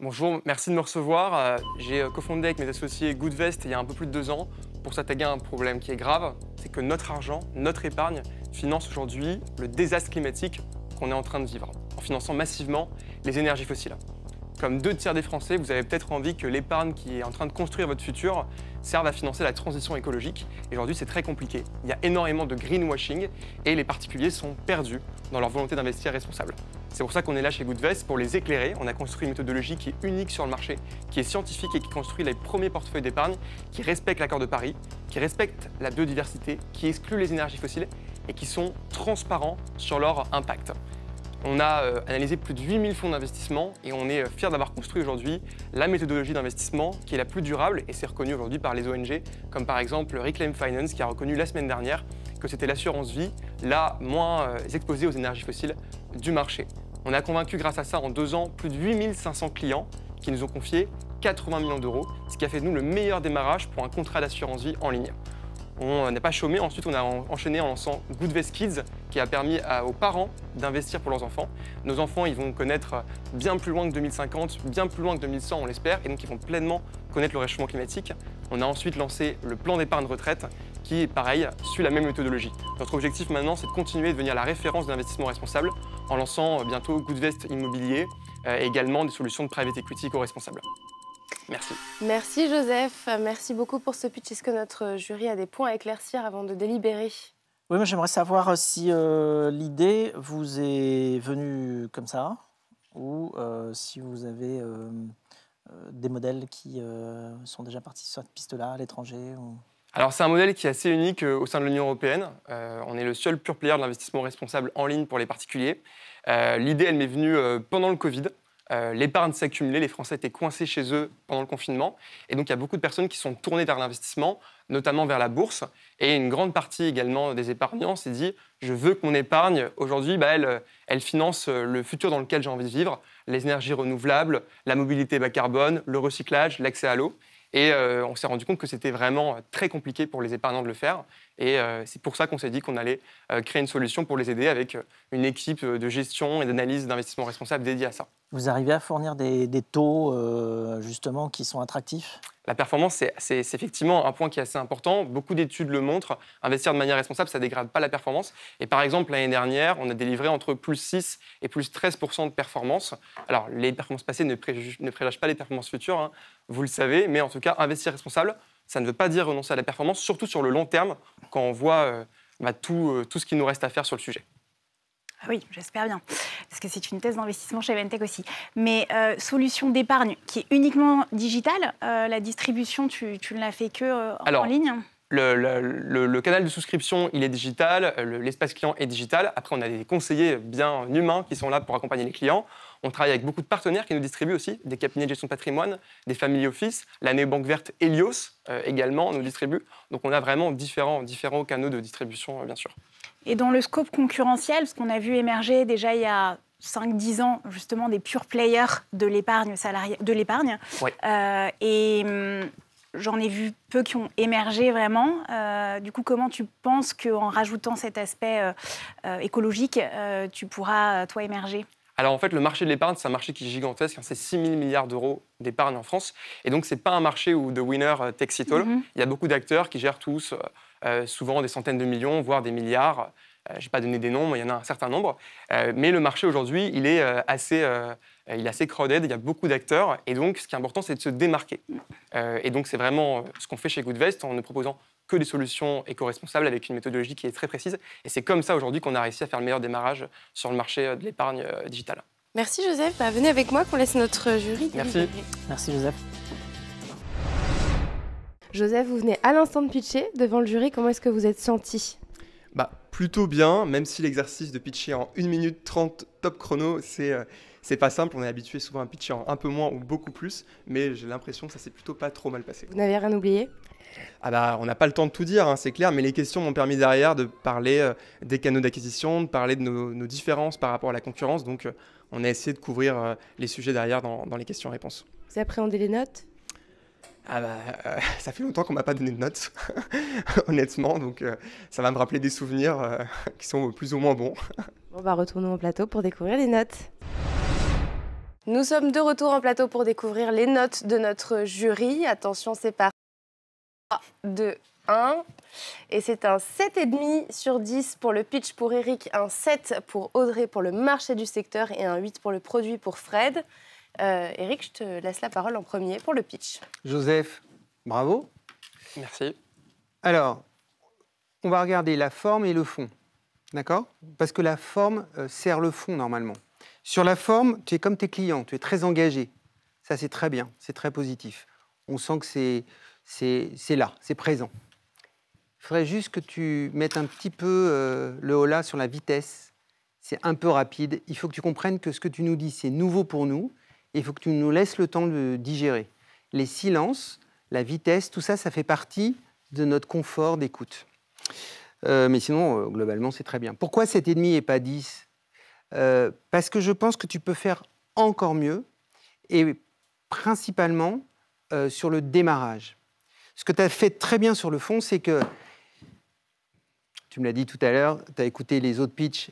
Bonjour, merci de me recevoir. J'ai cofondé avec mes associés Goodvest il y a un peu plus de 2 ans pour s'attaquer à un problème qui est grave, c'est que notre argent, notre épargne finance aujourd'hui le désastre climatique qu'on est en train de vivre, en finançant massivement les énergies fossiles. Comme 2 tiers des Français, vous avez peut-être envie que l'épargne qui est en train de construire votre futur serve à financer la transition écologique. Et aujourd'hui, c'est très compliqué. Il y a énormément de greenwashing et les particuliers sont perdus dans leur volonté d'investir responsable. C'est pour ça qu'on est là chez Goodvest, pour les éclairer. On a construit une méthodologie qui est unique sur le marché, qui est scientifique et qui construit les premiers portefeuilles d'épargne, qui respectent l'accord de Paris, qui respectent la biodiversité, qui excluent les énergies fossiles et qui sont transparents sur leur impact. On a analysé plus de 8000 fonds d'investissement et on est fiers d'avoir construit aujourd'hui la méthodologie d'investissement qui est la plus durable et c'est reconnu aujourd'hui par les ONG, comme par exemple Reclaim Finance qui a reconnu la semaine dernière que c'était l'assurance vie la moins exposée aux énergies fossiles du marché. On a convaincu grâce à ça en 2 ans plus de 8500 clients qui nous ont confié 80 millions d'euros, ce qui a fait de nous le meilleur démarrage pour un contrat d'assurance vie en ligne. On n'a pas chômé, ensuite on a enchaîné en lançant Goodvest Kids qui a permis aux parents d'investir pour leurs enfants. Nos enfants ils vont connaître bien plus loin que 2050, bien plus loin que 2100 on l'espère, et donc ils vont pleinement connaître le réchauffement climatique. On a ensuite lancé le plan d'épargne retraite qui, pareil, suit la même méthodologie. Notre objectif maintenant c'est de continuer de devenir la référence d'investissement responsable en lançant bientôt Goodvest Immobilier et également des solutions de private equity éco-responsables. Merci. Merci Joseph, merci beaucoup pour ce pitch. Est-ce que notre jury a des points à éclaircir avant de délibérer? Oui, moi j'aimerais savoir si l'idée vous est venue comme ça ou si vous avez des modèles qui sont déjà partis sur cette piste-là à l'étranger. Ou... Alors c'est un modèle qui est assez unique au sein de l'Union européenne. On est le seul pure player de l'investissement responsable en ligne pour les particuliers. L'idée elle m'est venue pendant le Covid. L'épargne s'accumulait, les Français étaient coincés chez eux pendant le confinement. Et donc, il y a beaucoup de personnes qui sont tournées vers l'investissement, notamment vers la bourse. Et une grande partie également des épargnants s'est dit « Je veux que mon épargne, aujourd'hui, elle finance le futur dans lequel j'ai envie de vivre, les énergies renouvelables, la mobilité bas carbone, le recyclage, l'accès à l'eau. » Et on s'est rendu compte que c'était vraiment très compliqué pour les épargnants de le faire. Et c'est pour ça qu'on s'est dit qu'on allait créer une solution pour les aider avec une équipe de gestion et d'analyse d'investissement responsable dédiée à ça. Vous arrivez à fournir des taux justement qui sont attractifs? La performance, c'est effectivement un point qui est assez important. Beaucoup d'études le montrent. Investir de manière responsable, ça ne dégrade pas la performance. Et par exemple, l'année dernière, on a délivré entre plus 6 et plus 13% de performance. Alors, les performances passées ne présagent pas les performances futures, hein, vous le savez. Mais en tout cas, investir responsable, ça ne veut pas dire renoncer à la performance, surtout sur le long terme, quand on voit tout ce qu'il nous reste à faire sur le sujet. Oui, j'espère bien, parce que c'est une thèse d'investissement chez Ventec aussi. Mais solution d'épargne qui est uniquement digitale, la distribution, tu ne l'as fait que en ligne? Le canal de souscription, il est digital, l'espace client est digital. Après, on a des conseillers bien humains qui sont là pour accompagner les clients. On travaille avec beaucoup de partenaires qui nous distribuent aussi, des cabinets de gestion de patrimoine, des family office. La néobanque verte Helios également nous distribue. Donc, on a vraiment différents canaux de distribution, bien sûr. Et dans le scope concurrentiel, parce qu'on a vu émerger déjà il y a 5-10 ans, justement, des pure players de l'épargne salariée, de l'épargne. Ouais. J'en ai vu peu qui ont émergé vraiment. Du coup, comment tu penses qu'en rajoutant cet aspect écologique, tu pourras, toi, émerger? Alors en fait, le marché de l'épargne, c'est un marché qui est gigantesque. C'est 6 000 milliards d'euros d'épargne en France. Et donc, ce n'est pas un marché où the winner takes it all. Il y a beaucoup d'acteurs qui gèrent tous souvent des centaines de millions, voire des milliards. Je ne vais pas donner des noms, mais il y en a un certain nombre. Mais le marché aujourd'hui, il est assez crowded, il y a beaucoup d'acteurs. Et donc, ce qui est important, c'est de se démarquer. Et donc, c'est vraiment ce qu'on fait chez Goodvest en ne proposant que des solutions éco-responsables avec une méthodologie qui est très précise. Et c'est comme ça aujourd'hui qu'on a réussi à faire le meilleur démarrage sur le marché de l'épargne digitale. Merci Joseph, venez avec moi qu'on laisse notre jury délibérer. Merci Joseph. Joseph, vous venez à l'instant de pitcher devant le jury, comment est-ce que vous êtes senti? Plutôt bien, même si l'exercice de pitcher en 1 minute 30 top chrono, c'est pas simple. On est habitué souvent à pitcher en un peu moins ou beaucoup plus, mais j'ai l'impression que ça s'est plutôt pas trop mal passé. Vous n'avez rien oublié? On n'a pas le temps de tout dire, hein, c'est clair, mais les questions m'ont permis derrière de parler des canaux d'acquisition, de parler de nos différences par rapport à la concurrence. Donc, on a essayé de couvrir les sujets derrière dans les questions-réponses. Vous appréhendez les notes? Ça fait longtemps qu'on m'a pas donné de notes, honnêtement, donc ça va me rappeler des souvenirs qui sont plus ou moins bons. On va retourner au plateau pour découvrir les notes. Nous sommes de retour en plateau pour découvrir les notes de notre jury. Attention, c'est par 3, 2, 1. Et c'est un 7,5 sur 10 pour le pitch pour Eric, un 7 pour Audrey pour le marché du secteur et un 8 pour le produit pour Fred. Eric, je te laisse la parole en premier pour le pitch. Joseph, bravo. Merci. Alors, on va regarder la forme et le fond, d'accord? Parce que la forme sert le fond normalement. Sur la forme, tu es comme tes clients, tu es très engagé. Ça, c'est très bien, c'est très positif. On sent que c'est là, c'est présent. Il faudrait juste que tu mettes un petit peu le holà sur la vitesse. C'est un peu rapide. Il faut que tu comprennes que ce que tu nous dis, c'est nouveau pour nous. Et il faut que tu nous laisses le temps de digérer. Les silences, la vitesse, tout ça, ça fait partie de notre confort d'écoute. Mais sinon, globalement, c'est très bien. Pourquoi 7,5 et pas 10 ? Parce que je pense que tu peux faire encore mieux, et principalement sur le démarrage. Ce que tu as fait très bien sur le fond, c'est que, tu me l'as dit tout à l'heure, tu as écouté les autres pitchs,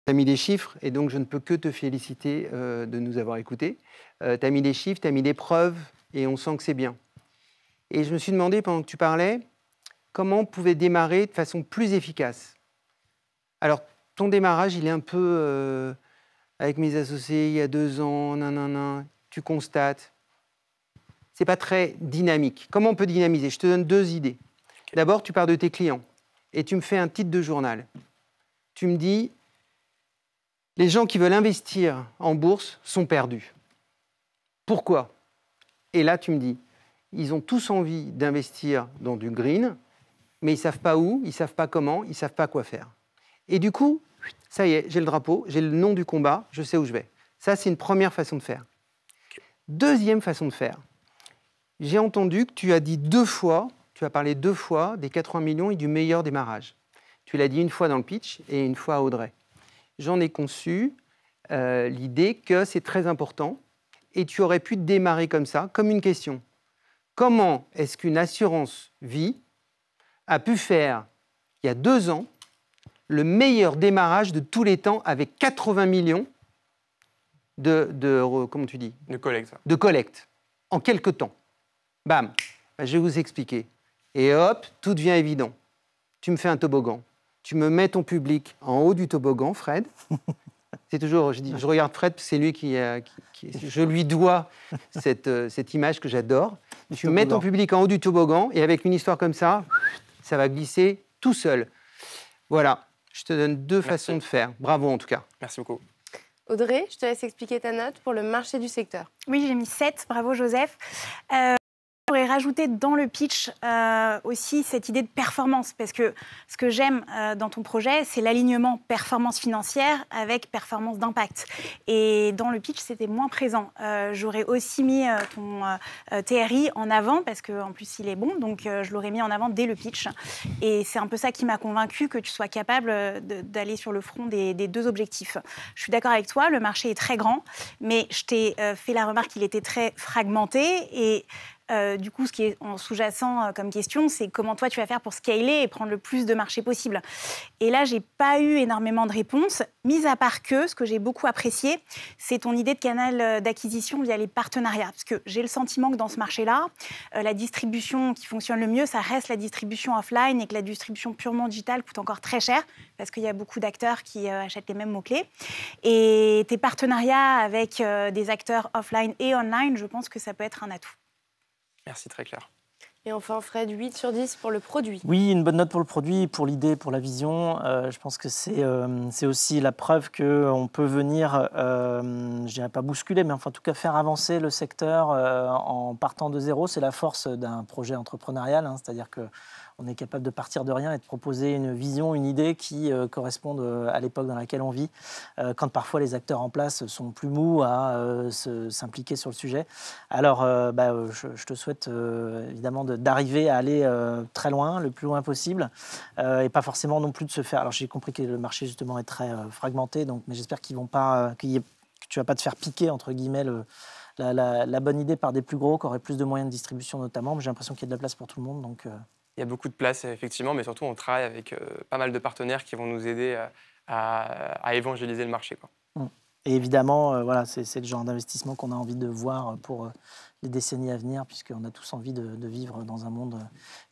tu as mis des chiffres, et donc je ne peux que te féliciter de nous avoir écoutés. Tu as mis des chiffres, tu as mis des preuves, et on sent que c'est bien. Et je me suis demandé, pendant que tu parlais, comment on pouvait démarrer de façon plus efficace. Alors, ton démarrage, il est un peu avec mes associés il y a 2 ans, nanana, tu constates. C'est pas très dynamique. Comment on peut dynamiser? Je te donne 2 idées. Okay. D'abord, tu pars de tes clients et tu me fais un titre de journal. Tu me dis, les gens qui veulent investir en bourse sont perdus. Pourquoi? Et là, tu me dis, ils ont tous envie d'investir dans du green, mais ils ne savent pas où, ils ne savent pas comment, ils ne savent pas quoi faire. Et du coup, ça y est, j'ai le drapeau, j'ai le nom du combat, je sais où je vais. Ça, c'est une première façon de faire. Deuxième façon de faire. J'ai entendu que tu as dit 2 fois, tu as parlé 2 fois des 80 millions et du meilleur démarrage. Tu l'as dit une fois dans le pitch et une fois à Audrey. J'en ai conçu l'idée que c'est très important et tu aurais pu démarrer comme ça, comme une question. Comment est-ce qu'une assurance vie a pu faire, il y a 2 ans, le meilleur démarrage de tous les temps avec 80 millions comment tu dis ? De collecte. De collecte, en quelques temps. Bam, je vais vous expliquer. Et hop, tout devient évident. Tu me fais un toboggan. Tu me mets ton public en haut du toboggan, Fred. C'est toujours, je regarde Fred, c'est lui je lui dois cette image que j'adore. Tu mets ton public en haut du toboggan et avec une histoire comme ça va glisser tout seul. Voilà, je te donne 2 façons de faire. Bravo en tout cas. Merci beaucoup. Audrey, je te laisse expliquer ta note pour le marché du secteur. Oui, j'ai mis 7. Bravo, Joseph. J'aurais rajouté dans le pitch aussi cette idée de performance, parce que ce que j'aime dans ton projet, c'est l'alignement performance financière avec performance d'impact. Et dans le pitch, c'était moins présent. J'aurais aussi mis ton TRI en avant, parce qu'en plus, il est bon, donc je l'aurais mis en avant dès le pitch. Et c'est un peu ça qui m'a convaincue, que tu sois capable d'aller sur le front des 2 objectifs. Je suis d'accord avec toi, le marché est très grand, mais je t'ai fait la remarque qu'il était très fragmenté, et du coup, ce qui est en sous-jacent comme question, c'est comment toi tu vas faire pour scaler et prendre le plus de marché possible. Et là, j'ai pas eu énormément de réponses, mis à part que ce que j'ai beaucoup apprécié, c'est ton idée de canal d'acquisition via les partenariats. Parce que j'ai le sentiment que dans ce marché-là, la distribution qui fonctionne le mieux, ça reste la distribution offline, et que la distribution purement digitale coûte encore très cher, parce qu'il y a beaucoup d'acteurs qui achètent les mêmes mots-clés. Et tes partenariats avec des acteurs offline et online, je pense que ça peut être un atout. Merci, très clair. Et enfin, Fred, 8 sur 10 pour le produit. Oui, une bonne note pour le produit, pour l'idée, pour la vision. Je pense que c'est aussi la preuve qu'on peut venir, je dirais pas bousculer, mais enfin, en tout cas faire avancer le secteur en partant de zéro. C'est la force d'un projet entrepreneurial, hein, c'est-à-dire que on est capable de partir de rien et de proposer une vision, une idée qui corresponde à l'époque dans laquelle on vit, quand parfois les acteurs en place sont plus mous à s'impliquer sur le sujet. Alors, je te souhaite évidemment d'arriver à aller très loin, le plus loin possible, et pas forcément non plus de se faire... Alors, j'ai compris que le marché, justement, est très fragmenté, donc, mais j'espère qu'ils vont pas, que tu ne vas pas te faire piquer, entre guillemets, la bonne idée par des plus gros, qui auraient plus de moyens de distribution notamment, mais j'ai l'impression qu'il y a de la place pour tout le monde, donc... Il y a beaucoup de place, effectivement, mais surtout, on travaille avec pas mal de partenaires qui vont nous aider à évangéliser le marché, quoi. Et évidemment, voilà, c'est le genre d'investissement qu'on a envie de voir pour les décennies à venir, puisqu'on a tous envie de vivre dans un monde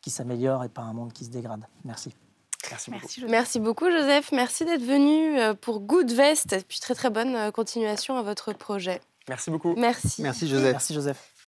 qui s'améliore et pas un monde qui se dégrade. Merci. Merci beaucoup. Merci, Joseph. Merci beaucoup, Joseph. Merci d'être venu pour Goodvest. Et puis très très bonne continuation à votre projet. Merci beaucoup. Merci. Merci Joseph. Merci Joseph.